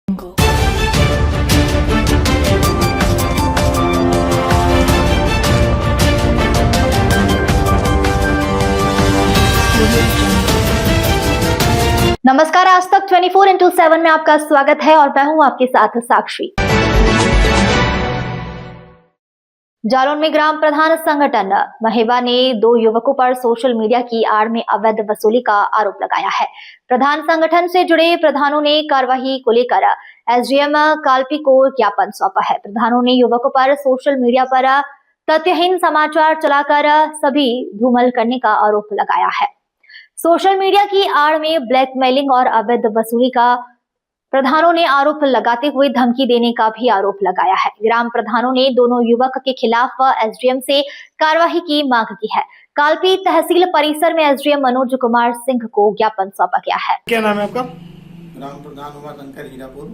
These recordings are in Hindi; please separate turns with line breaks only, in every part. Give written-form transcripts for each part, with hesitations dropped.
नमस्कार, आज तक 24/7 में आपका स्वागत है और मैं हूं आपके साथ साक्षी। जालौन में ग्राम प्रधान संगठन महेवा ने 2 युवकों पर सोशल मीडिया की आड़ में अवैध वसूली का आरोप लगाया है। प्रधान संगठन से जुड़े प्रधानों ने कार्रवाई को लेकर एसडीएम कालपी को ज्ञापन सौंपा है। प्रधानों ने युवकों पर सोशल मीडिया पर तथ्यहीन समाचार चलाकर सभी धूमल करने का आरोप लगाया है। सोशल मीडिया की आड़ में ब्लैकमेलिंग और अवैध वसूली का प्रधानों ने आरोप लगाते हुए धमकी देने का भी आरोप लगाया है। ग्राम प्रधानों ने दोनों युवक के खिलाफ एसडीएम से कार्रवाई की मांग की है। कालपी तहसील परिसर में एसडीएम मनोज कुमार सिंह को ज्ञापन सौंपा गया है।
क्या नाम है आपका?
ग्राम प्रधान उमा शंकर हीरापुर।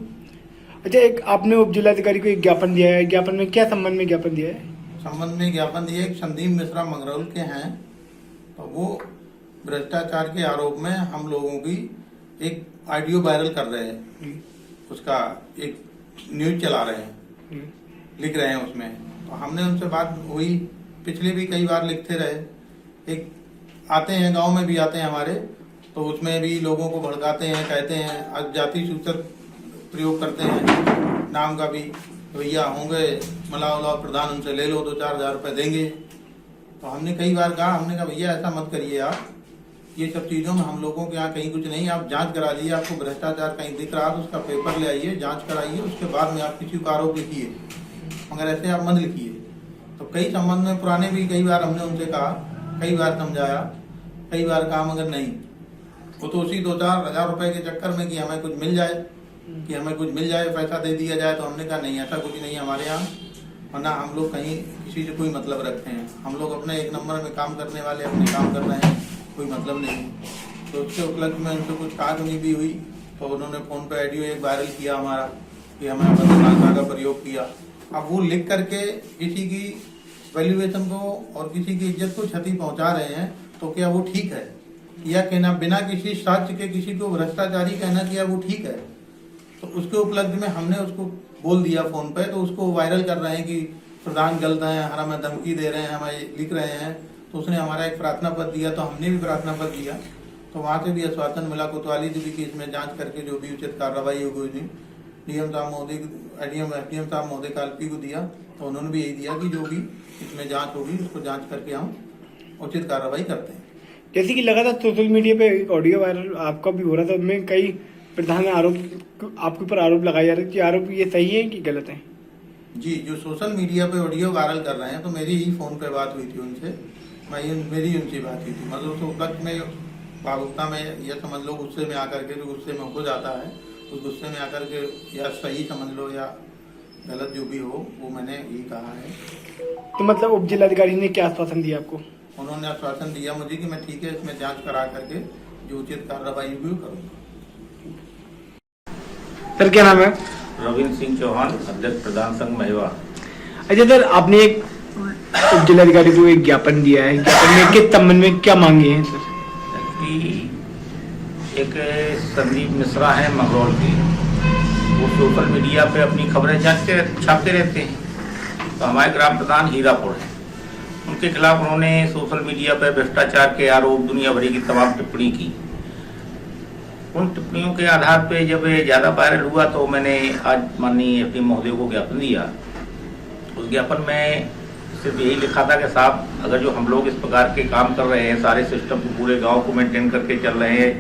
अच्छा, एक आपने उप जिलाधिकारी को एक ज्ञापन दिया है, ज्ञापन में क्या संबंध में ज्ञापन दिया है?
संबंध में ज्ञापन दिया है। संदीप मिश्रा मंगरौल के हैं, तो वो भ्रष्टाचार के आरोप में हम लोगों की एक ऑडियो वायरल कर रहे हैं, उसका एक न्यूज चला रहे हैं, लिख रहे हैं उसमें। तो हमने उनसे बात हुई, पिछले भी कई बार लिखते रहे। एक आते हैं, गांव में भी आते हैं हमारे, तो उसमें भी लोगों को भड़काते हैं, कहते हैं जाति सूचक प्रयोग करते हैं, नाम का भी, भैया होंगे मला उला प्रधान, उनसे ले लो 2-4 हज़ार रुपये देंगे। तो हमने कई बार कहा, हमने कहा भैया ऐसा मत करिए आप, ये सब चीज़ों में हम लोगों के यहाँ कहीं कुछ नहीं, आप जांच करा लीजिए, आपको भ्रष्टाचार कहीं दिख रहा है तो उसका पेपर ले आइए, जांच कराइए, उसके बाद में आप किसी को आरोप लिखिए, मगर ऐसे आप मत लिखिए। तो कई संबंध में पुराने भी कई बार हमने उनसे कहा, कई बार समझाया, कई बार कहा, मगर नहीं, वो तो उसी 2-4 हज़ार रुपये के चक्कर में कि हमें कुछ मिल जाए, पैसा दे दिया जाए। तो हमने कहा नहीं, ऐसा कुछ नहीं हमारे यहाँ, वरना हम लोग कहीं किसी से कोई मतलब रखते हैं, हम लोग अपने 1 नंबर में काम करने वाले अपने काम कर रहे हैं, कोई मतलब नहीं। तो उसके उपलक्ष्य में उनसे कुछ कागनी भी हुई, तो उन्होंने फोन पे ऑडियो एक वायरल किया हमारा कि हमें अभद्र भाषा का प्रयोग किया। अब वो लिख करके किसी की वैल्यूएशन को और किसी की इज्जत को क्षति पहुंचा रहे हैं, तो क्या वो ठीक है? या कहना बिना किसी साक्ष्य के किसी को भ्रष्टाचारी कहना, क्या वो ठीक है? तो उसके उपलक्ष्य में हमने उसको बोल दिया फोन पे, तो उसको वायरल कर रहे हैं कि प्रधान गलत हैं, हमें धमकी दे रहे हैं, हमें लिख रहे हैं। तो उसने हमारा एक प्रार्थना पत्र दिया, तो हमने भी प्रार्थना पत्र दिया, तो वहाँ से भी आश्वासन मिला कोतवाली जी की इसमें जांच करके जो भी उचित कार्रवाई होगी डीएम साहब महोदय, एसडीएम साहब महोदय कालपी को दिया, तो उन्होंने भी यही दिया कि जो भी इसमें जांच होगी उसको जांच करके हम उचित कार्रवाई करते हैं।
जैसे कि लगातार सोशल मीडिया पे एक ऑडियो वायरल आपका भी हो रहा था, उसमें कई प्रधान आरोप आपके ऊपर आरोप लगाए जा रहे थे, आरोप ये सही है कि गलत है? जी,
जो सोशल मीडिया पे ऑडियो वायरल कर रहे हैं, तो मेरी ही फोन पे बात हुई थी उनसे, मेरी उनसे बात हुई थी, मतलब उस वक्त में भावुकता में, या समझ लो गुस्से में आकर के, जो गुस्से में हो जाता है, उस गुस्से में आकर के, या सही समझ लो या गलत जो भी हो, वो मैंने यही कहा है।
तो मतलब उप जिलाधिकारी ने क्या आश्वासन दिया आपको?
उन्होंने आश्वासन दिया मुझे कि मैं ठीक है, इसमें जांच करा करके जो उचित कार्रवाई भी करूँगा।
सर क्या नाम है?
रविंद्र सिंह चौहान, अध्यक्ष प्रधान संघ महेवा।
अच्छा सर, आपने एक उप जिलाधिकारी को एक ज्ञापन दिया है, ज्ञापन में किस संबंध में क्या मांगे हैं सर?
एक संदीप मिश्रा है मंगरौल के, वो सोशल मीडिया पे अपनी खबरें छापते रहते हैं, तो हमारे ग्राम प्रधान हीरापुर है, उनके खिलाफ उन्होंने सोशल मीडिया पे भ्रष्टाचार के आरोप, दुनिया भरी की तमाम टिप्पणी की। उन टिप्पणियों के आधार पे जब ज़्यादा वायरल हुआ, तो मैंने आज माननीय एसडीएम महोदय को ज्ञापन दिया। उस ज्ञापन में सिर्फ यही लिखा था कि साहब, अगर जो हम लोग इस प्रकार के काम कर रहे हैं, सारे सिस्टम को पूरे गांव को मेंटेन करके चल रहे हैं,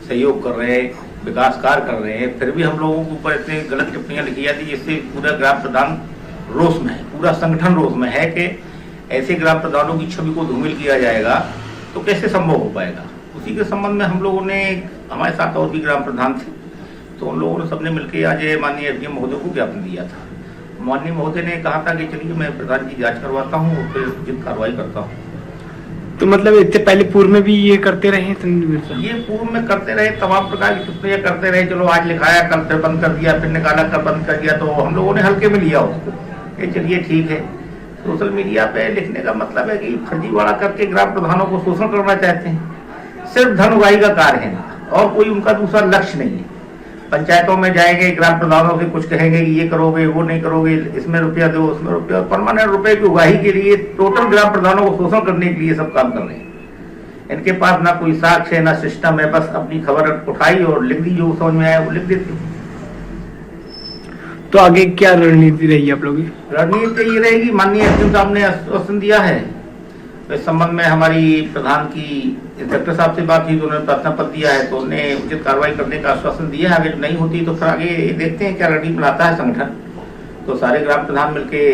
सहयोग कर रहे हैं, विकास कार्य कर रहे हैं, फिर भी हम लोगों के ऊपर इतनी गलत टिप्पणियां लिखी जाती, जिससे पूरा ग्राम प्रधान रोष में है, पूरा संगठन रोष में है कि ऐसे ग्राम प्रधानों की छवि को धूमिल किया जाएगा तो कैसे संभव हो पाएगा। उसी के संबंध में हम लोगों ने, हमारे साथ और भी ग्राम प्रधान थे, तो उन लोगों ने सबने मिलकर आज माननीय एसडीएम महोदय को ज्ञापन दिया था। माननीय महोदय ने कहा था कि चलिए मैं प्रधान की जांच करवाता हूँ और फिर उचित कार्रवाई करता हूँ।
तो मतलब इससे पहले पूर्व में भी ये करते रहे?
ये पूर्व में करते रहे, तमाम प्रकार की टिप्पणियां करते रहे, चलो आज लिखाया, कल फिर बंद कर दिया, फिर निकाला, कल बंद कर दिया, तो हम लोगों ने हल्के में लिया उसको, ये चलिए ठीक है। सोशल मीडिया पे लिखने का मतलब है कि फर्जीवाड़ा करके ग्राम प्रधानों को शोषण करना चाहते हैं, सिर्फ धन उगाही का कार्य है और कोई उनका दूसरा लक्ष्य नहीं है। पंचायतों में जाएंगे, ग्राम प्रधानों से कुछ कहेंगे कि ये करोगे, वो नहीं करोगे, इसमें रुपया दो, उसमें रुपया, परमानेंट रुपए की उगाही के लिए टोटल ग्राम प्रधानों को शोषण करने के लिए सब काम कर रहे हैं। इनके पास ना कोई साक्ष्य है, ना सिस्टम है, बस अपनी खबर उठाई और लिख दी, जो समझ में आया वो लिख देती।
तो आगे क्या रणनीति रहेगी आप लोगों की?
रणनीति ये रहेगी, माननीय एसडीएम साहब ने आश्वासन दिया है, तो इस संबंध में हमारी प्रधान की इंस्पेक्टर साहब से बात हुई तो उन्होंने प्रार्थना पत्र दिया है, तो उन्हें उचित कार्रवाई करने का आश्वासन दिया है। अगर नहीं होती तो फिर आगे देखते हैं क्या रणनीति बनाता है संगठन। तो सारे ग्राम प्रधान मिलके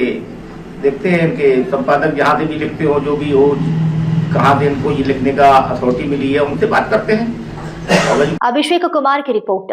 देखते हैं, इनके संपादक जहाँ से भी लिखते हो, जो भी हो, कहाँ से इनको ये लिखने का अथॉरिटी मिली है, उनसे बात करते हैं।
अभिषेक कुमार की रिपोर्ट।